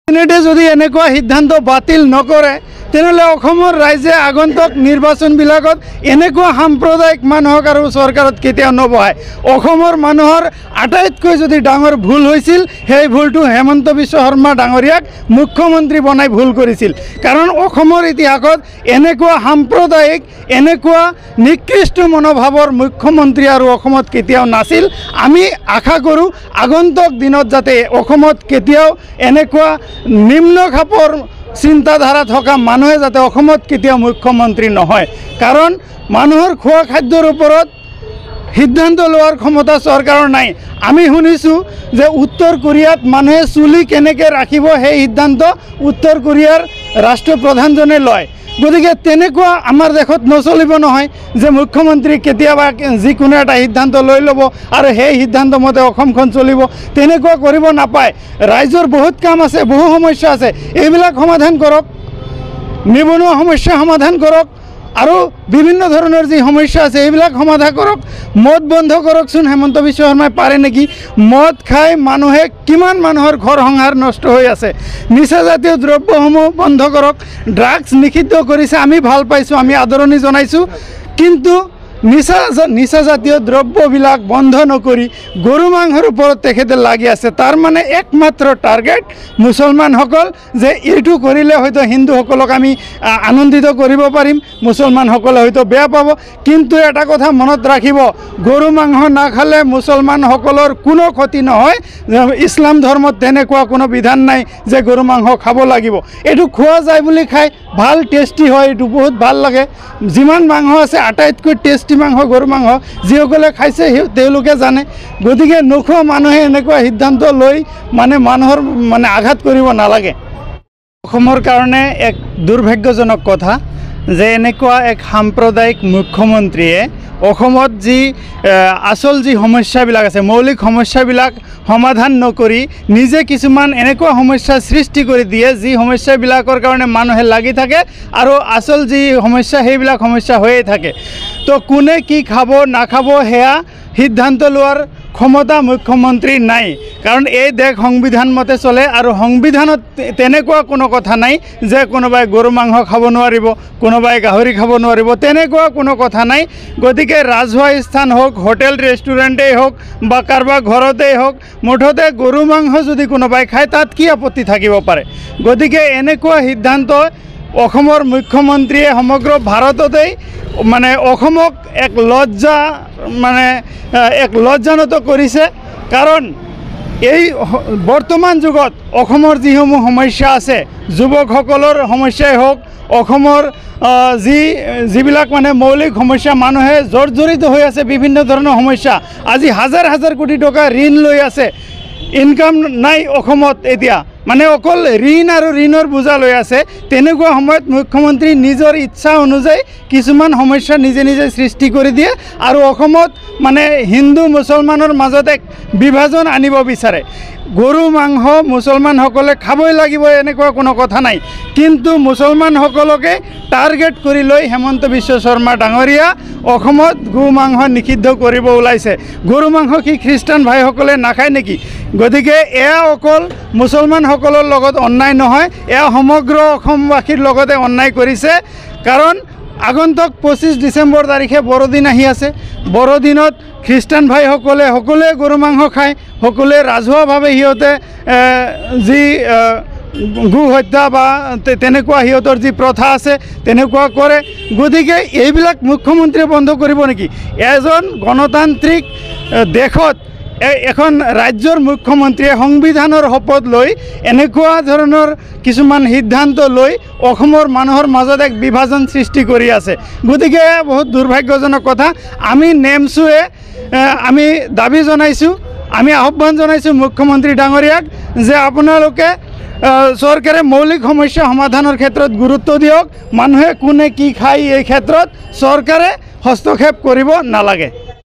কেবিনেটে যদি এনেকুৱা সিদ্ধান্ত বাতিল নকৰে তেনেহ'লে অসমৰ ৰাইজে আগন্তুক নিৰ্বাচনবিলাকত এনেকুৱা সাম্প্ৰদায়িক মানুহক আৰু চৰকাৰত কেতিয়াও নবহায়। অসমৰ মানুহৰ আটাইতকৈ যদি ডাঙৰ ভুল হৈছিল সেই ভুলটো হেমন্ত বিশ্ব শৰ্মা ডাঙৰীয়াক মুখ্যমন্ত্ৰী বনাই ভুল কৰিছিল। কাৰণ অসমৰ ইতিহাসত এনেকুৱা সাম্প্ৰদায়িক এনেকুৱা নিকৃষ্ট মনোভাৱৰ মুখ্যমন্ত্ৰী আৰু অসমত কেতিয়াও নাছিল। আমি আশা কৰোঁ আগন্তুক দিনত যাতে অসমত কেতিয়াও এনেকুৱা নিম্ন খাপৰ চিন্তাধাৰা থকা মানুহে যাতে অসমত কেতিয়াও মুখ্যমন্ত্ৰী নহয়। কাৰণ মানুহৰ খোৱা খাদ্যৰ ওপৰত সিদ্ধান্ত লোৱাৰ ক্ষমতা চৰকাৰৰ নাই। আমি শুনিছোঁ যে উত্তৰ কোৰিয়াত মানুহে চুলি কেনেকৈ ৰাখিব সেই সিদ্ধান্ত উত্তৰ কোৰিয়াৰ ৰাষ্ট্ৰপ্ৰধানজনে লয়। গতিকে তেনেকুৱা আমাৰ দেশত নচলিব নহয় যে মুখ্যমন্ত্ৰী কেতিয়াবা যিকোনো এটা সিদ্ধান্ত লৈ ল'ব আৰু সেই সিদ্ধান্ত মতে অসমখন চলিব। তেনেকুৱা কৰিব নাপায়। ৰাইজৰ বহুত কাম আছে, বহু সমস্যা আছে, এইবিলাক সমাধান কৰক। নিবনুৱা সমস্যা সমাধান কৰক আৰু বিভিন্ন ধৰণৰ যি সমস্যা আছে এইবিলাক সমাধান কৰক। মদ বন্ধ কৰকচোন। হেমন্ত বিশ্ব শৰ্মাই পাৰে নেকি? মদ খাই মানুহে কিমান মানুহৰ ঘৰ সংসাৰ নষ্ট হৈ আছে। নিচাজাতীয় দ্ৰব্যসমূহ বন্ধ কৰক। ড্ৰাগছ নিষিদ্ধ কৰিছে, আমি ভাল পাইছোঁ, আমি আদৰণি জনাইছোঁ। কিন্তু নিচাজাতীয় দ্ৰব্যবিলাক বন্ধ নকৰি গৰু মাংসৰ ওপৰত তেখেতে লাগি আছে। তাৰ মানে একমাত্ৰ টাৰ্গেট মুছলমানসকল, যে এইটো কৰিলে হয়তো হিন্দুসকলক আমি আনন্দিত কৰিব পাৰিম, মুছলমানসকলে হয়তো বেয়া পাব। কিন্তু এটা কথা মনত ৰাখিব, গৰু মাংস নাখালে মুছলমানসকলৰ কোনো ক্ষতি নহয়। ইছলাম ধৰ্মত তেনেকুৱা কোনো বিধান নাই যে গৰু মাংস খাব লাগিব। এইটো খোৱা যায় বুলি খাই ভাল, টেষ্টি হয়, এইটো বহুত ভাল লাগে। যিমান মাংস আছে আটাইতকৈ টেষ্টি মাংস গৰু মাংস। যিসকলে খাইছে তেওঁলোকে জানে। গতিকে নোখোৱা মানুহে এনেকুৱা সিদ্ধান্ত লৈ মানুহৰ আঘাত কৰিব নালাগে। অসমৰ কাৰণে এক দুৰ্ভাগ্যজনক কথা যে এনেকুৱা এক সাম্প্ৰদায়িক মুখ্যমন্ত্ৰীয়ে অসমত যি আচল যি সমস্যাবিলাক আছে, মৌলিক সমস্যাবিলাক সমাধান নকৰি নিজে কিছুমান এনেকুৱা সমস্যাৰ সৃষ্টি কৰি দিয়ে যি সমস্যাবিলাকৰ কাৰণে মানুহে লাগি থাকে আৰু আচল যি সমস্যা সেইবিলাক সমস্যা হৈয়ে থাকে। তো কোনে কি খাব নাখাব সেয়া সিদ্ধান্ত লোৱাৰ ক্ষমতা মুখ্যমন্ত্ৰীৰ নাই। কাৰণ এই দেশ সংবিধান মতে চলে আৰু সংবিধানত তেনেকুৱা কোনো কথা নাই যে কোনোবাই গৰু মাংস খাব নোৱাৰিব, কোনোবাই গাহৰি খাব নোৱাৰিব, তেনেকুৱা কোনো কথা নাই। গতিকে ৰাজহুৱা স্থান হওক, হোটেল ৰেষ্টুৰেণ্টেই হওক বা কাৰোবাৰ ঘৰতেই হওক, মুঠতে গৰু মাংস যদি কোনোবাই খায় তাত কি আপত্তি থাকিব পাৰে। গতিকে এনেকুৱা সিদ্ধান্ত অসমৰ মুখ্যমন্ত্ৰীয়ে সমগ্ৰ ভাৰততেই অসমক এক লজ্জানত কৰিছে। কাৰণ এই বৰ্তমান যুগত অসমৰ যিসমূহ সমস্যা আছে, যুৱকসকলৰ সমস্যাই হওক, অসমৰ যিবিলাক মৌলিক সমস্যা, মানুহে জৰ্জৰিত হৈ আছে বিভিন্ন ধৰণৰ সমস্যা। আজি হাজাৰ হাজাৰ কোটি টকা ঋণ লৈ আছে, ইনকাম নাই অসমত। এতিয়া অকল ঋণ আৰু ঋণৰ বোজা লৈ আছে। তেনেকুৱা সময়ত মুখ্যমন্ত্ৰী নিজৰ ইচ্ছা অনুযায়ী কিছুমান সমস্যা নিজে নিজে সৃষ্টি কৰি দিয়ে আৰু অসমত হিন্দু মুছলমানৰ মাজত এক বিভাজন আনিব বিচাৰে। গৰু মাংস মুছলমানসকলে খাবই লাগিব এনেকুৱা কোনো কথা নাই। কিন্তু মুছলমানসকলকে টাৰ্গেট কৰি লৈ হেমন্ত বিশ্ব শৰ্মা ডাঙৰীয়া অসমত গো মাংস নিষিদ্ধ কৰিব ওলাইছে। গৰু মাংস কি খ্ৰীষ্টান ভাইসকলে নাখায় নেকি? গতিকে এয়া অকল মুছলমানসকলৰ লগত অন্যায় নহয়, এয়া সমগ্ৰ অসমবাসীৰ লগতে অন্যায় কৰিছে। কাৰণ আগন্তুক 25 ডিচেম্বৰ তাৰিখে বৰদিন আহি আছে। বৰদিনত খ্ৰীষ্টান ভাইসকলে সকলোৱে গৰু মাংস খায়, সকলোৱে ৰাজহুৱাভাৱে সিহঁতে যি গো হত্যা বা তেনেকুৱা সিহঁতৰ যি প্ৰথা আছে তেনেকুৱা কৰে। গতিকে এইবিলাক মুখ্যমন্ত্ৰীয়ে বন্ধ কৰিব নেকি? এজন গণতান্ত্ৰিক দেশত এখন ৰাজ্যৰ মুখ্যমন্ত্ৰীয়ে সংবিধানৰ শপত লৈ এনেকুৱা ধৰণৰ কিছুমান সিদ্ধান্ত লৈ অসমৰ মানুহৰ মাজত এক বিভাজন সৃষ্টি কৰি আছে। গতিকে বহুত দুৰ্ভাগ্যজনক কথা। আমি নেমচুৱে আমি দাবী জনাইছোঁ, আমি আহ্বান জনাইছোঁ মুখ্যমন্ত্ৰী ডাঙৰীয়াক যে আপোনালোকে চৰকাৰে মৌলিক সমস্যা সমাধানৰ ক্ষেত্ৰত গুৰুত্ব দিয়ক। মানুহে কোনে কি খায় এই ক্ষেত্ৰত চৰকাৰে হস্তক্ষেপ কৰিব নালাগে।